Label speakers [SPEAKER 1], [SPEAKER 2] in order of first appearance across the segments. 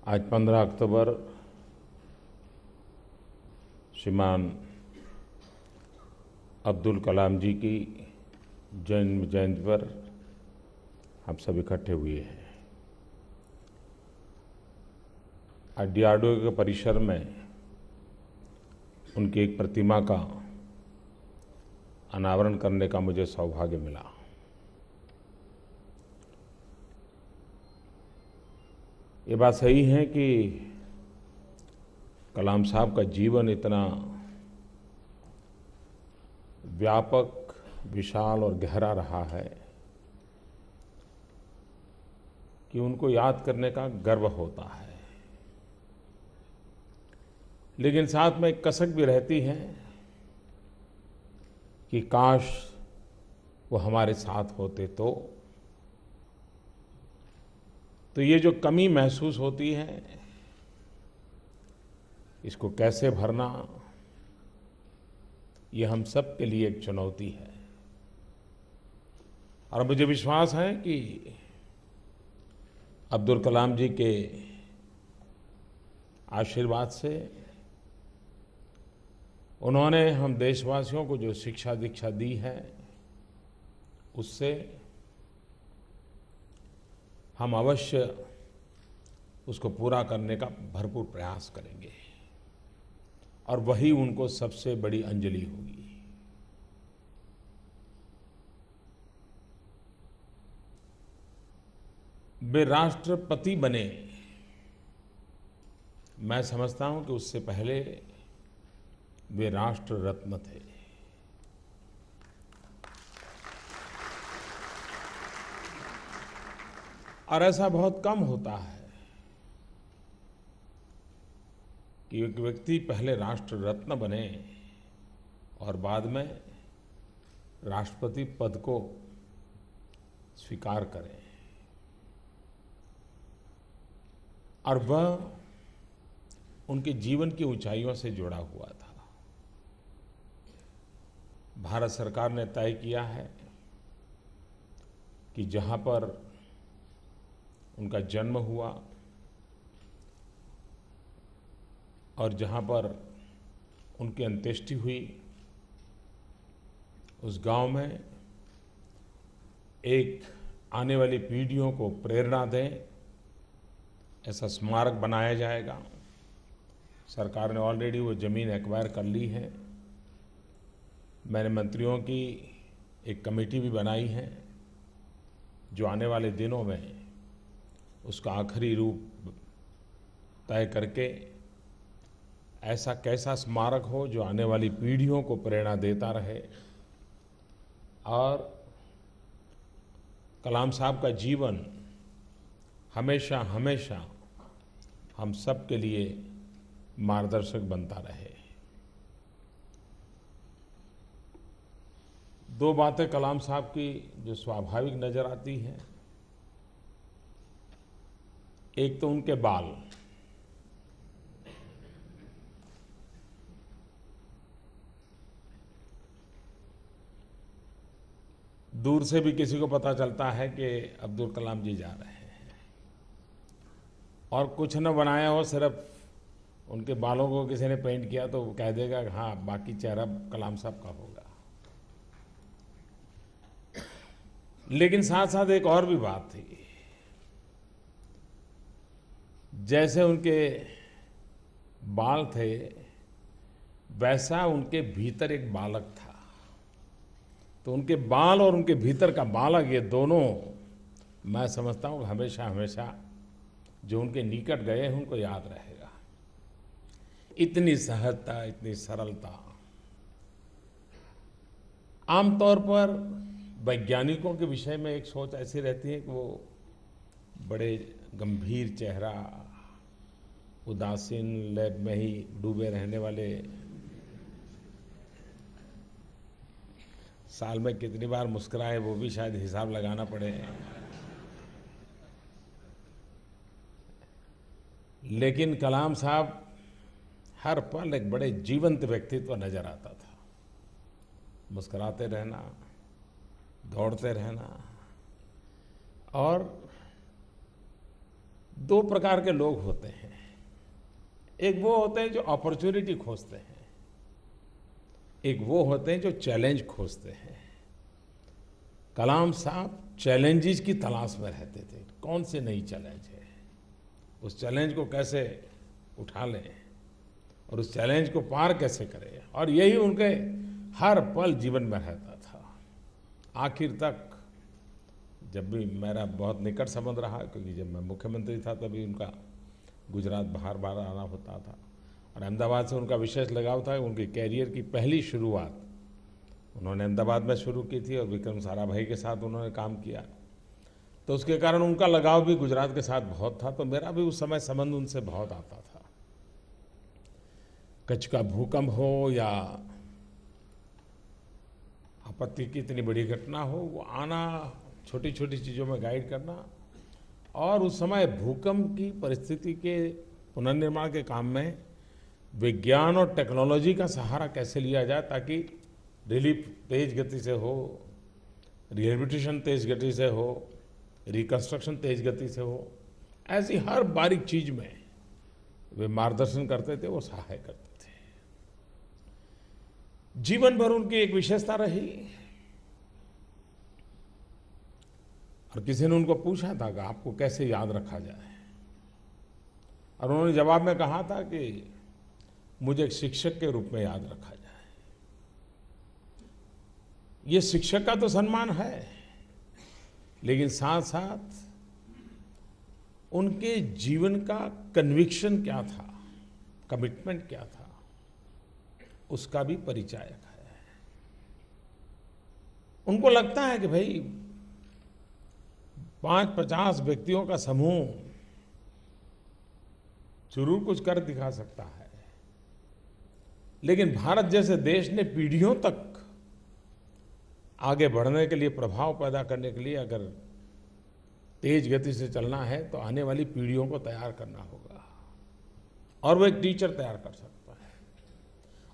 [SPEAKER 1] आज 15 अक्टूबर श्रीमान अब्दुल कलाम जी की जन्म जयंती पर हम सब इकट्ठे हुए हैं। आज डीआरडीओ के परिसर में उनकी एक प्रतिमा का अनावरण करने का मुझे सौभाग्य मिला। ये बात सही है कि कलाम साहब का जीवन इतना व्यापक, विशाल और गहरा रहा है कि उनको याद करने का गर्व होता है। लेकिन साथ में एक कसक भी रहती है कि काश वो हमारे साथ होते तो ये जो कमी महसूस होती है, इसको कैसे भरना, ये हम सब के लिए एक चुनौती है। और मुझे विश्वास है कि अब्दुल कलाम जी के आशीर्वाद से उन्होंने हम देशवासियों को जो शिक्षा दीक्षा दी है, उससे हम अवश्य उसको पूरा करने का भरपूर प्रयास करेंगे और वही उनको सबसे बड़ी अंजलि होगी। वे राष्ट्रपति बने, मैं समझता हूं कि उससे पहले वे राष्ट्र रत्न थे। और ऐसा बहुत कम होता है कि एक व्यक्ति पहले राष्ट्र रत्न बने और बाद में राष्ट्रपति पद को स्वीकार करें। और वह उनके जीवन की ऊंचाइयों से जुड़ा हुआ था। भारत सरकार ने तय किया है कि जहां पर उनका जन्म हुआ और जहां पर उनकी अंत्येष्टि हुई, उस गांव में एक आने वाली पीढ़ियों को प्रेरणा दें, ऐसा स्मारक बनाया जाएगा। सरकार ने ऑलरेडी वो ज़मीन एक्वायर कर ली है। मैंने मंत्रियों की एक कमेटी भी बनाई है जो आने वाले दिनों में उसका आखिरी रूप तय करके ऐसा कैसा स्मारक हो जो आने वाली पीढ़ियों को प्रेरणा देता रहे और कलाम साहब का जीवन हमेशा हमेशा हम सब के लिए मार्गदर्शक बनता रहे। दो बातें कलाम साहब की जो स्वाभाविक नजर आती हैं, एक तो उनके बाल। दूर से भी किसी को पता चलता है कि अब्दुल कलाम जी जा रहे हैं और कुछ न बनाया हो, सिर्फ उनके बालों को किसी ने पेंट किया तो वो कह देगा कि हाँ, बाकी चेहरा कलाम साहब का होगा। लेकिन साथ साथ एक और भी बात थी, जैसे उनके बाल थे वैसा उनके भीतर एक बालक था। तो उनके बाल और उनके भीतर का बालक, ये दोनों मैं समझता हूँ हमेशा हमेशा जो उनके निकट गए हैं उनको याद रहेगा। इतनी सहजता, इतनी सरलता। आमतौर पर वैज्ञानिकों के विषय में एक सोच ऐसी रहती है कि वो बड़े गंभीर चेहरा, उदासीन, लैब में ही डूबे रहने वाले, साल में कितनी बार मुस्कुराए वो भी शायद हिसाब लगाना पड़े। लेकिन कलाम साहब हर पल एक बड़े जीवंत व्यक्तित्व नजर आता था। मुस्कुराते रहना, दौड़ते रहना और दो प्रकार के लोग होते हैं। एक वो होते हैं जो अपॉर्चुनिटी खोजते हैं, एक वो होते हैं जो चैलेंज खोजते हैं। कलाम साहब चैलेंजेस की तलाश में रहते थे, कौन से नई चैलेंज है, उस चैलेंज को कैसे उठा लें और उस चैलेंज को पार कैसे करें, और यही उनके हर पल जीवन में रहता था। आखिर तक जब भी मेरा बहुत निकट संबंध रहा, क्योंकि जब मैं मुख्यमंत्री था तभी उनका गुजरात बार बार आना होता था, और अहमदाबाद से उनका विशेष लगाव था। उनके कैरियर की पहली शुरुआत उन्होंने अहमदाबाद में शुरू की थी और विक्रम साराभाई के साथ उन्होंने काम किया, तो उसके कारण उनका लगाव भी गुजरात के साथ बहुत था। तो मेरा भी उस समय संबंध उनसे बहुत आता था। कच्छ का भूकंप हो या आपत्ति की इतनी बड़ी घटना हो, वो आना, छोटी छोटी चीज़ों में गाइड करना, और उस समय भूकंप की परिस्थिति के पुनर्निर्माण के काम में विज्ञान और टेक्नोलॉजी का सहारा कैसे लिया जाए ताकि रिलीफ तेज गति से हो, रिहेबिलिटेशन तेज गति से हो, रिकंस्ट्रक्शन तेज गति से हो, ऐसी हर बारीक चीज में वे मार्गदर्शन करते थे, वो सहाय करते थे। जीवन भर उनकी एक विशेषता रही, और किसी ने उनको पूछा था कि आपको कैसे याद रखा जाए, और उन्होंने जवाब में कहा था कि मुझे एक शिक्षक के रूप में याद रखा जाए। ये शिक्षक का तो सम्मान है, लेकिन साथ साथ उनके जीवन का कन्विक्शन क्या था, कमिटमेंट क्या था, उसका भी परिचायक है। उनको लगता है कि भाई 50 व्यक्तियों का समूह जरूर कुछ कर दिखा सकता है, लेकिन भारत जैसे देश ने पीढ़ियों तक आगे बढ़ने के लिए, प्रभाव पैदा करने के लिए अगर तेज गति से चलना है तो आने वाली पीढ़ियों को तैयार करना होगा, और वो एक टीचर तैयार कर सकता है।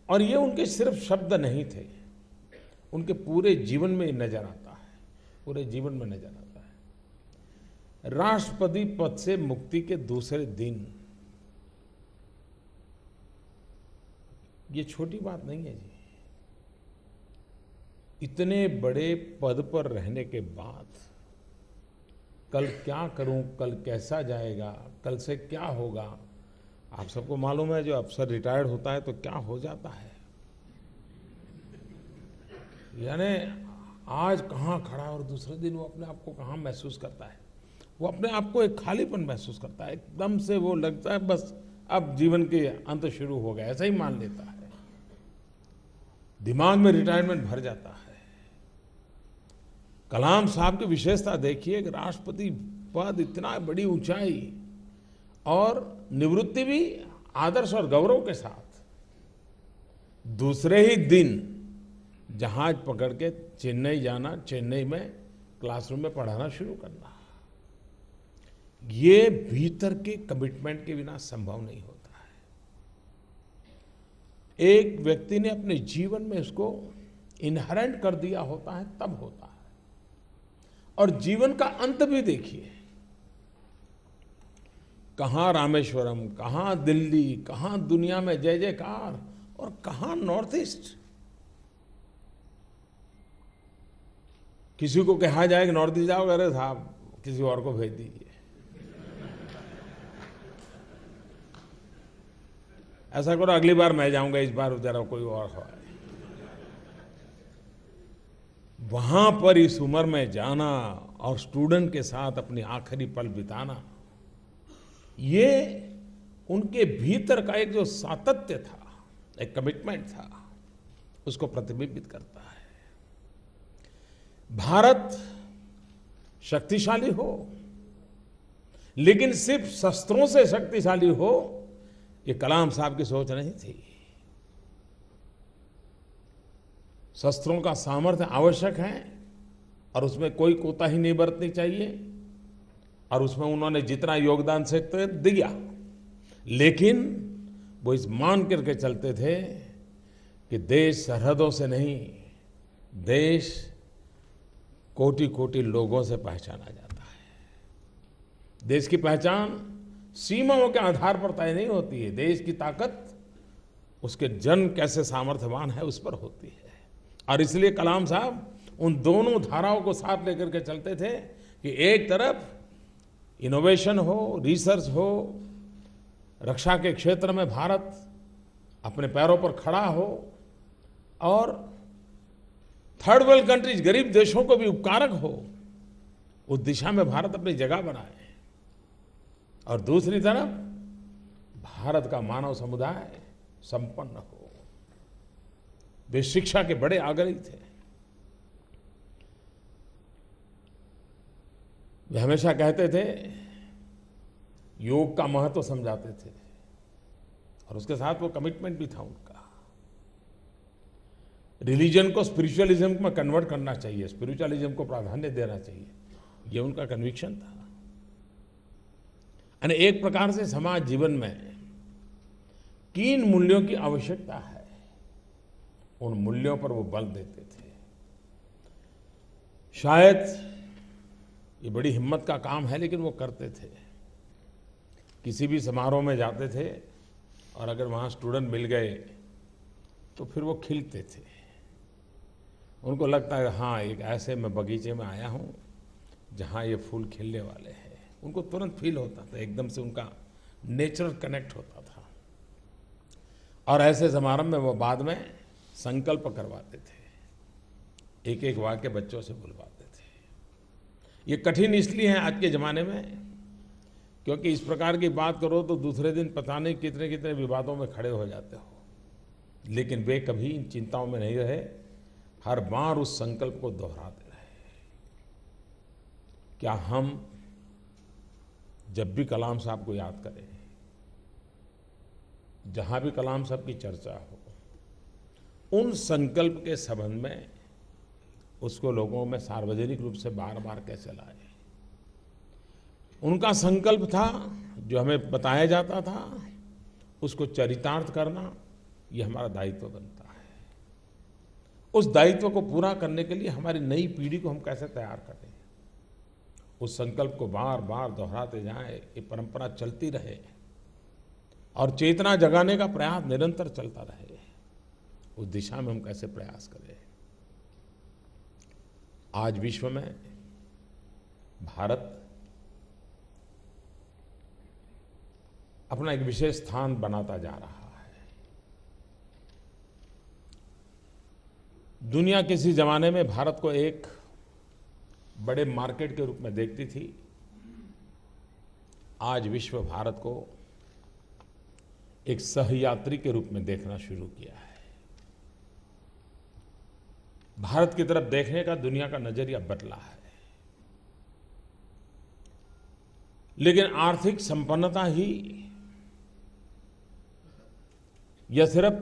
[SPEAKER 1] और ये उनके सिर्फ शब्द नहीं थे, उनके पूरे जीवन में नजर आता है, पूरे जीवन में नजर आता है। राष्ट्रपति पद से मुक्ति के दूसरे दिन, ये छोटी बात नहीं है जी। इतने बड़े पद पर रहने के बाद कल क्या करूं, कल कैसा जाएगा, कल से क्या होगा, आप सबको मालूम है, जो अफसर रिटायर्ड होता है तो क्या हो जाता है। यानी आज कहाँ खड़ा और दूसरे दिन वो अपने आप को कहाँ महसूस करता है, वो अपने आप को एक खालीपन महसूस करता है, एकदम से वो लगता है बस अब जीवन के अंत शुरू हो गया, ऐसा ही मान लेता है। दिमाग में रिटायरमेंट भर जाता है। कलाम साहब की विशेषता देखिए कि राष्ट्रपति पद, इतना बड़ी ऊंचाई, और निवृत्ति भी आदर्श और गौरव के साथ। दूसरे ही दिन जहाज पकड़ के चेन्नई जाना, चेन्नई में क्लासरूम में पढ़ाना शुरू करना, ये भीतर के कमिटमेंट के बिना संभव नहीं होता है। एक व्यक्ति ने अपने जीवन में इसको इनहेरेंट कर दिया होता है, तब होता है। और जीवन का अंत भी देखिए, कहां रामेश्वरम, कहां दिल्ली, कहां दुनिया में जय जयकार, और कहां नॉर्थ ईस्ट। किसी को कहा जाए कि नॉर्थ ईस्ट जाओ, अरे साहब किसी और को भेज दीजिए। ऐसा करो अगली बार मैं जाऊंगा, इस बार जरा कोई और हो। वहां पर इस उम्र में जाना और स्टूडेंट के साथ अपनी आखिरी पल बिताना, ये उनके भीतर का एक जो सातत्य था, एक कमिटमेंट था, उसको प्रतिबिंबित करता है। भारत शक्तिशाली हो, लेकिन सिर्फ शस्त्रों से शक्तिशाली हो, ये कलाम साहब की सोच नहीं थी। शस्त्रों का सामर्थ्य आवश्यक है और उसमें कोई कोताही नहीं बरतनी चाहिए, और उसमें उन्होंने जितना योगदान सकते दिया, लेकिन वो इस मान करके चलते थे कि देश सरहदों से नहीं, देश कोटि कोटि लोगों से पहचाना जाता है। देश की पहचान सीमाओं के आधार पर तय नहीं होती है। देश की ताकत उसके जन कैसे सामर्थ्यवान है उस पर होती है। और इसलिए कलाम साहब उन दोनों धाराओं को साथ लेकर के चलते थे कि एक तरफ इनोवेशन हो, रिसर्च हो, रक्षा के क्षेत्र में भारत अपने पैरों पर खड़ा हो और थर्ड वर्ल्ड कंट्रीज, गरीब देशों को भी उपकारक हो, उस दिशा में भारत अपनी जगह बनाए। और दूसरी तरफ भारत का मानव समुदाय संपन्न हो। वे शिक्षा के बड़े आग्रही थे। वे हमेशा कहते थे, योग का महत्व समझाते थे और उसके साथ वो कमिटमेंट भी था उनका। रिलीजन को स्पिरिचुअलिज्म में कन्वर्ट करना चाहिए, स्पिरिचुअलिज्म को प्राधान्य देना चाहिए, ये उनका कन्विक्शन था। यानी एक प्रकार से समाज जीवन में किन मूल्यों की आवश्यकता है, उन मूल्यों पर वो बल देते थे। शायद ये बड़ी हिम्मत का काम है, लेकिन वो करते थे। किसी भी समारोह में जाते थे और अगर वहाँ स्टूडेंट मिल गए तो फिर वो खिलते थे। उनको लगता है हाँ, एक ऐसे मैं बगीचे में आया हूँ जहाँ ये फूल खिलने वाले हैं। उनको तुरंत फील होता था, एकदम से उनका नेचर कनेक्ट होता था। और ऐसे समारंभ में वो बाद में संकल्प करवाते थे, एक एक वाक्य बच्चों से बुलवाते थे। ये कठिन इसलिए है आज के ज़माने में, क्योंकि इस प्रकार की बात करो तो दूसरे दिन पता नहीं कितने कितने विवादों में खड़े हो जाते हो। लेकिन वे कभी इन चिंताओं में नहीं रहे, हर बार उस संकल्प को दोहराते रहे। क्या हम जब भी कलाम साहब को याद करें, जहां भी कलाम साहब की चर्चा हो, उन संकल्प के संबंध में उसको लोगों में सार्वजनिक रूप से बार बार कैसे लाए। उनका संकल्प था, जो हमें बताया जाता था, उसको चरितार्थ करना, ये हमारा दायित्व बनता है। उस दायित्व को पूरा करने के लिए हमारी नई पीढ़ी को हम कैसे तैयार करें, उस संकल्प को बार बार दोहराते जाएं, ये परंपरा चलती रहे और चेतना जगाने का प्रयास निरंतर चलता रहे। उस दिशा में हम कैसे प्रयास करें। आज विश्व में भारत अपना एक विशेष स्थान बनाता जा रहा है। दुनिया किसी जमाने में भारत को एक बड़े मार्केट के रूप में देखती थी। आज विश्व भारत को एक सहयात्री के रूप में देखना शुरू किया है। भारत की तरफ देखने का दुनिया का नजरिया बदला है। लेकिन आर्थिक संपन्नता ही या सिर्फ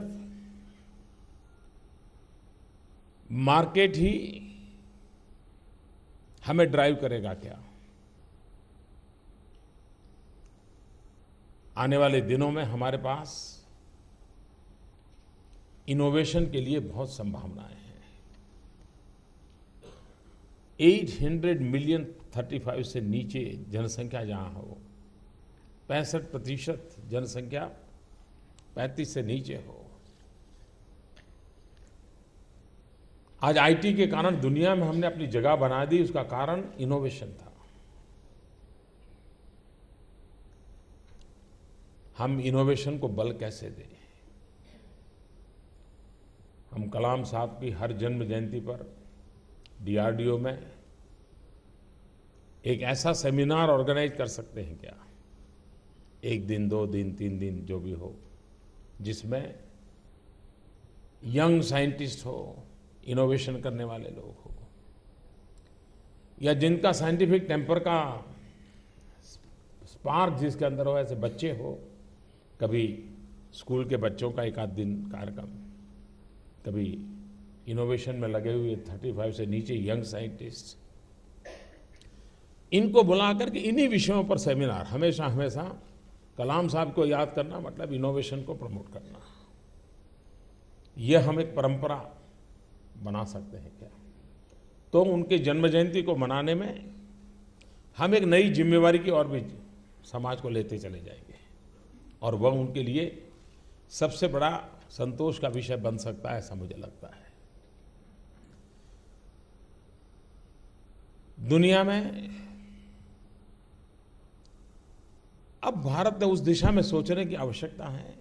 [SPEAKER 1] मार्केट ही हमें ड्राइव करेगा क्या? आने वाले दिनों में हमारे पास इनोवेशन के लिए बहुत संभावनाएं हैं। 800 मिलियन 35 से नीचे जनसंख्या जहां हो, 65% जनसंख्या 35 से नीचे हो। आज आईटी के कारण दुनिया में हमने अपनी जगह बना दी, उसका कारण इनोवेशन था। हम इनोवेशन को बल कैसे दें? हम कलाम साहब की हर जन्म जयंती पर डीआरडीओ में एक ऐसा सेमिनार ऑर्गेनाइज कर सकते हैं क्या? 1 दिन, 2 दिन, 3 दिन, जो भी हो, जिसमें यंग साइंटिस्ट हो, इनोवेशन करने वाले लोग हो, या जिनका साइंटिफिक टेम्पर का स्पार्क जिसके अंदर हो, ऐसे बच्चे हो। कभी स्कूल के बच्चों का 1 आध दिन कार्यक्रम, कभी इनोवेशन में लगे हुए 35 से नीचे यंग साइंटिस्ट, इनको बुला करके इन्हीं विषयों पर सेमिनार। हमेशा हमेशा कलाम साहब को याद करना मतलब इनोवेशन को प्रमोट करना। यह हम एक परंपरा बना सकते हैं क्या? तो उनके जन्म जयंती को मनाने में हम एक नई जिम्मेवारी की ओर भी समाज को लेते चले जाएंगे और वह उनके लिए सबसे बड़ा संतोष का विषय बन सकता है, ऐसा मुझे लगता है। दुनिया में अब भारत ने उस दिशा में सोचने की आवश्यकता है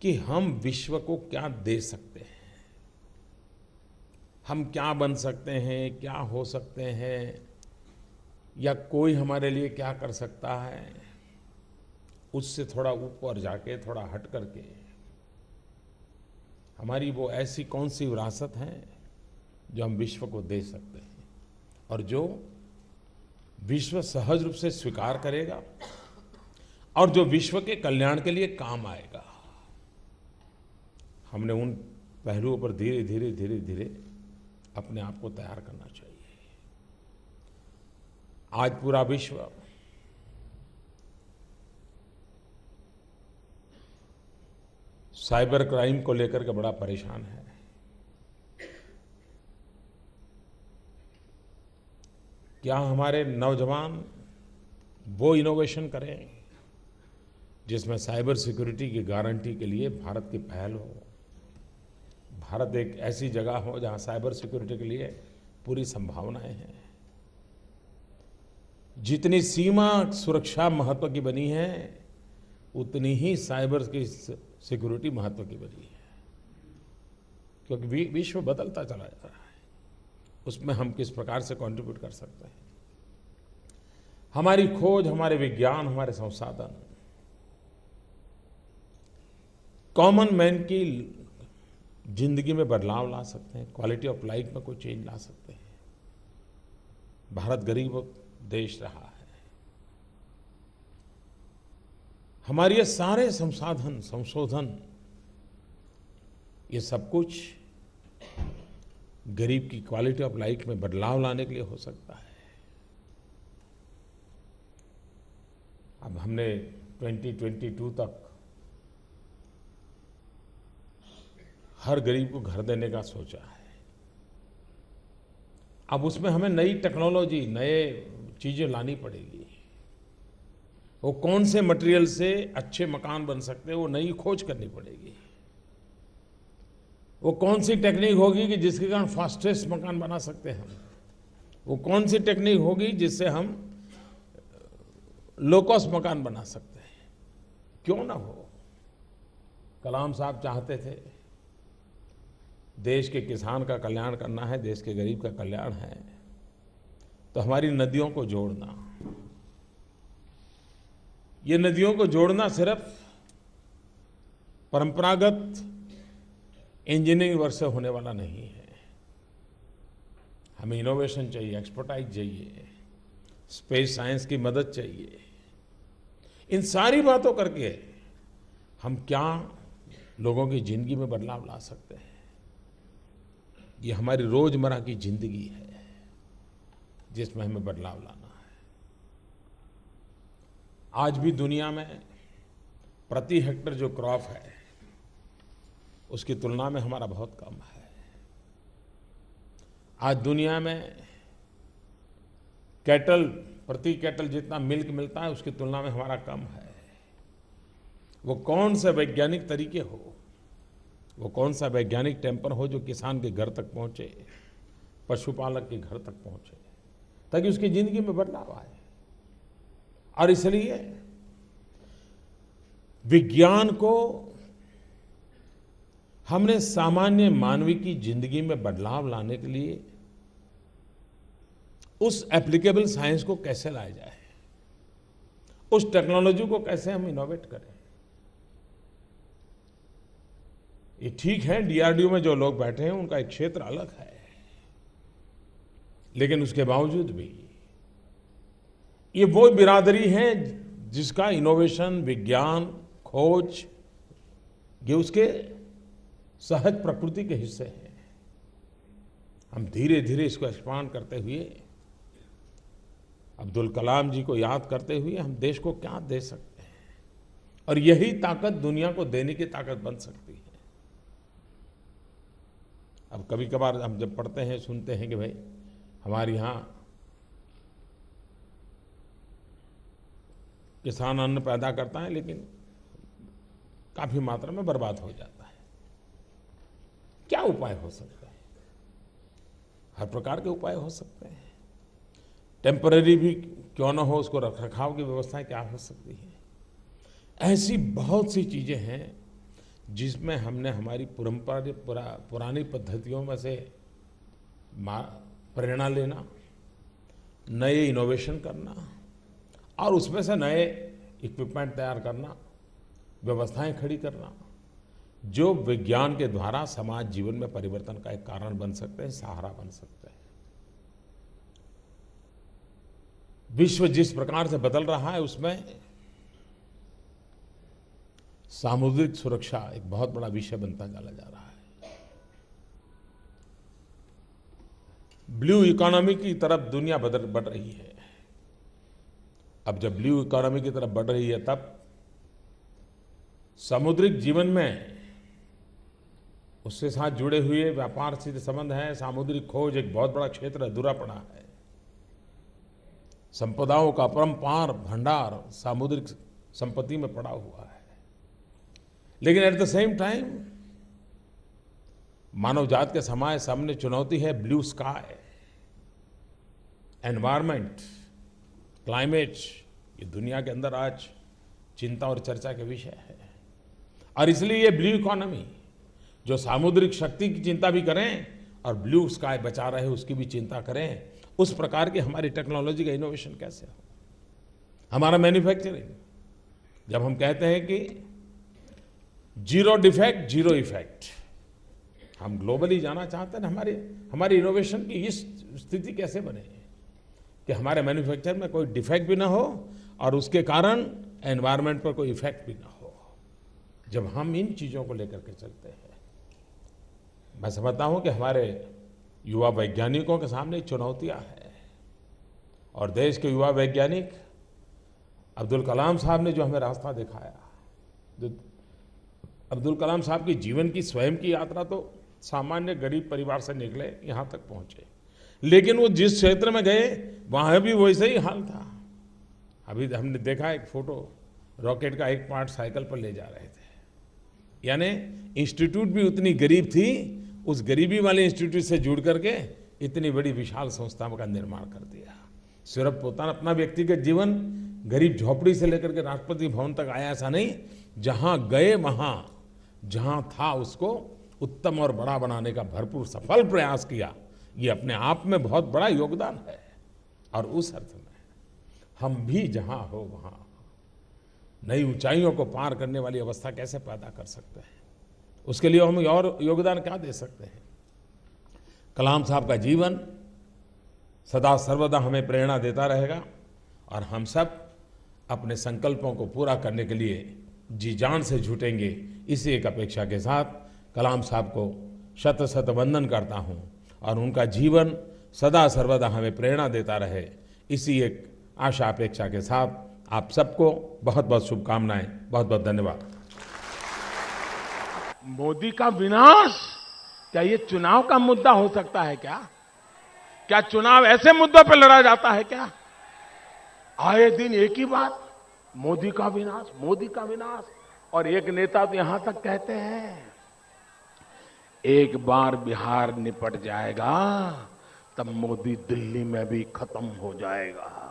[SPEAKER 1] कि हम विश्व को क्या दे सकते हैं, हम क्या बन सकते हैं, क्या हो सकते हैं, या कोई हमारे लिए क्या कर सकता है। उससे थोड़ा ऊपर जाके, थोड़ा हट करके हमारी वो ऐसी कौन सी विरासत है जो हम विश्व को दे सकते हैं और जो विश्व सहज रूप से स्वीकार करेगा और जो विश्व के कल्याण के लिए काम आएगा। हमने उन पहलुओं पर धीरे धीरे धीरे धीरे अपने आप को तैयार करना चाहिए। आज पूरा विश्व साइबर क्राइम को लेकर के बड़ा परेशान है। क्या हमारे नौजवान वो इनोवेशन करें जिसमें साइबर सिक्योरिटी की गारंटी के लिए भारत की पहल हो। भारत एक ऐसी जगह हो जहां साइबर सिक्योरिटी के लिए पूरी संभावनाएं हैं। जितनी सीमा सुरक्षा महत्व की बनी है, उतनी ही साइबर की सिक्योरिटी महत्व की बनी है, क्योंकि विश्व बदलता चला जा रहा है। उसमें हम किस प्रकार से कंट्रीब्यूट कर सकते हैं। हमारी खोज, हमारे विज्ञान, हमारे संसाधन कॉमन मैन की जिंदगी में बदलाव ला सकते हैं, क्वालिटी ऑफ लाइफ में कोई चेंज ला सकते हैं। भारत गरीब देश रहा है। हमारे ये सारे संसाधन, संशोधन, ये सब कुछ गरीब की क्वालिटी ऑफ लाइफ में बदलाव लाने के लिए हो सकता है। अब हमने 2022 तक हर गरीब को घर देने का सोचा है। अब उसमें हमें नई टेक्नोलॉजी, नए चीजें लानी पड़ेगी। वो कौन से मटेरियल से अच्छे मकान बन सकते हैं, वो नई खोज करनी पड़ेगी। वो कौन सी टेक्निक होगी कि जिसके कारण फास्टेस्ट मकान बना सकते हैं हम। वो कौन सी टेक्निक होगी जिससे हम लो कॉस्ट मकान बना सकते हैं। क्यों ना हो। कलाम साहब चाहते थे देश के किसान का कल्याण करना है, देश के गरीब का कल्याण है, तो हमारी नदियों को जोड़ना। ये नदियों को जोड़ना सिर्फ परंपरागत इंजीनियरिंग वर्क से होने वाला नहीं है। हमें इनोवेशन चाहिए, एक्सपर्टाइज चाहिए, स्पेस साइंस की मदद चाहिए। इन सारी बातों करके हम क्या लोगों की जिंदगी में बदलाव ला सकते हैं। ये हमारी रोजमर्रा की जिंदगी है जिसमें हमें बदलाव लाना है। आज भी दुनिया में प्रति हेक्टेयर जो क्रॉप है उसकी तुलना में हमारा बहुत कम है। आज दुनिया में प्रति कैटल जितना मिल्क मिलता है उसकी तुलना में हमारा कम है। वो कौन से वैज्ञानिक तरीके हो, वो कौन सा वैज्ञानिक टेम्पर हो जो किसान के घर तक पहुंचे, पशुपालक के घर तक पहुंचे, ताकि उसकी जिंदगी में बदलाव आए। और इसलिए विज्ञान को हमने सामान्य मानवी की जिंदगी में बदलाव लाने के लिए उस एप्लीकेबल साइंस को कैसे लाया जाए, उस टेक्नोलॉजी को कैसे हम इनोवेट करें। ये ठीक है, डीआरडीओ में जो लोग बैठे हैं उनका एक क्षेत्र अलग है, लेकिन उसके बावजूद भी ये वो बिरादरी है जिसका इनोवेशन, विज्ञान, खोज, ये उसके सहज प्रकृति के हिस्से हैं। हम धीरे धीरे इसको एक्सपांड करते हुए, अब्दुल कलाम जी को याद करते हुए हम देश को क्या दे सकते हैं, और यही ताकत दुनिया को देने की ताकत बन सकती है। अब कभी कभार हम जब पढ़ते हैं, सुनते हैं कि भाई हमारे यहाँ किसान अन्न पैदा करता है लेकिन काफी मात्रा में बर्बाद हो जाता है। क्या उपाय हो सकते हैं? हर प्रकार के उपाय हो सकते हैं। टेम्पररी भी क्यों न हो, उसको रखरखाव की व्यवस्थाएं क्या हो सकती है। ऐसी बहुत सी चीजें हैं जिसमें हमने हमारी पुरानी पद्धतियों में से प्रेरणा लेना, नए इनोवेशन करना और उसमें से नए इक्विपमेंट तैयार करना, व्यवस्थाएं खड़ी करना, जो विज्ञान के द्वारा समाज जीवन में परिवर्तन का एक कारण बन सकते हैं, सहारा बन सकते हैं। विश्व जिस प्रकार से बदल रहा है उसमें सामुद्रिक सुरक्षा एक बहुत बड़ा विषय बनता चला जा रहा है। ब्लू इकोनॉमी की तरफ दुनिया बढ़ रही है। अब जब ब्लू इकोनॉमी की तरफ बढ़ रही है तब समुद्रिक जीवन में उससे साथ जुड़े हुए व्यापार से संबंध है। सामुद्रिक खोज एक बहुत बड़ा क्षेत्र अधूरा पड़ा है। संपदाओं का अपरंपार भंडार सामुद्रिक संपत्ति में पड़ा हुआ है। लेकिन एट द सेम टाइम मानव जात के सामने चुनौती है ब्लू स्काई, एनवायरमेंट, क्लाइमेट। ये दुनिया के अंदर आज चिंता और चर्चा के विषय है। और इसलिए ये ब्लू इकोनॉमी जो सामुद्रिक शक्ति की चिंता भी करें और ब्लू स्काई बचा रहे उसकी भी चिंता करें, उस प्रकार की हमारी टेक्नोलॉजी का इनोवेशन कैसे हो, हमारा मैन्युफैक्चरिंग। जब हम कहते हैं कि जीरो डिफेक्ट जीरो इफेक्ट, हम ग्लोबली जाना चाहते हैं, हमारी इनोवेशन की इस स्थिति कैसे बने कि हमारे मैन्युफैक्चर में कोई डिफेक्ट भी ना हो और उसके कारण एनवायरनमेंट पर कोई इफेक्ट भी ना हो। जब हम इन चीजों को लेकर के चलते हैं, मैं समझता हूं कि हमारे युवा वैज्ञानिकों के सामने चुनौतियां हैं। और देश के युवा वैज्ञानिक अब्दुल कलाम साहब ने जो हमें रास्ता दिखाया, अब्दुल कलाम साहब की जीवन की स्वयं की यात्रा तो सामान्य गरीब परिवार से निकले, यहां तक पहुंचे, लेकिन वो जिस क्षेत्र में गए वहां भी वैसे ही हाल था। अभी हमने देखा एक फोटो, रॉकेट का एक पार्ट साइकिल पर ले जा रहे थे। यानी इंस्टीट्यूट भी उतनी गरीब थी, उस गरीबी वाले इंस्टीट्यूट से जुड़ करके इतनी बड़ी विशाल संस्था का निर्माण कर दिया। सिर्फ पोताना अपना व्यक्तिगत जीवन गरीब झोपड़ी से लेकर के राष्ट्रपति भवन तक आया, ऐसा नहीं। जहां गए वहां जहां था उसको उत्तम और बड़ा बनाने का भरपूर सफल प्रयास किया। ये अपने आप में बहुत बड़ा योगदान है। और उस अर्थ में हम भी जहां हो वहां नई ऊंचाइयों को पार करने वाली अवस्था कैसे पैदा कर सकते हैं, उसके लिए हम और योगदान क्या दे सकते हैं। कलाम साहब का जीवन सदा सर्वदा हमें प्रेरणा देता रहेगा और हम सब अपने संकल्पों को पूरा करने के लिए जी जान से जुटेंगे। इसी एक अपेक्षा के साथ कलाम साहब को शत शत वंदन करता हूं और उनका जीवन सदा सर्वदा हमें प्रेरणा देता रहे, इसी एक आशा अपेक्षा के साथ आप सबको बहुत बहुत शुभकामनाएं। बहुत बहुत धन्यवाद।
[SPEAKER 2] मोदी का विनाश, क्या ये चुनाव का मुद्दा हो सकता है क्या चुनाव ऐसे मुद्दों पर लड़ा जाता है क्या? आए दिन एक ही बात, मोदी का विनाश, मोदी का विनाश। और एक नेता तो यहां तक कहते हैं एक बार बिहार निपट जाएगा तब मोदी दिल्ली में भी खत्म हो जाएगा।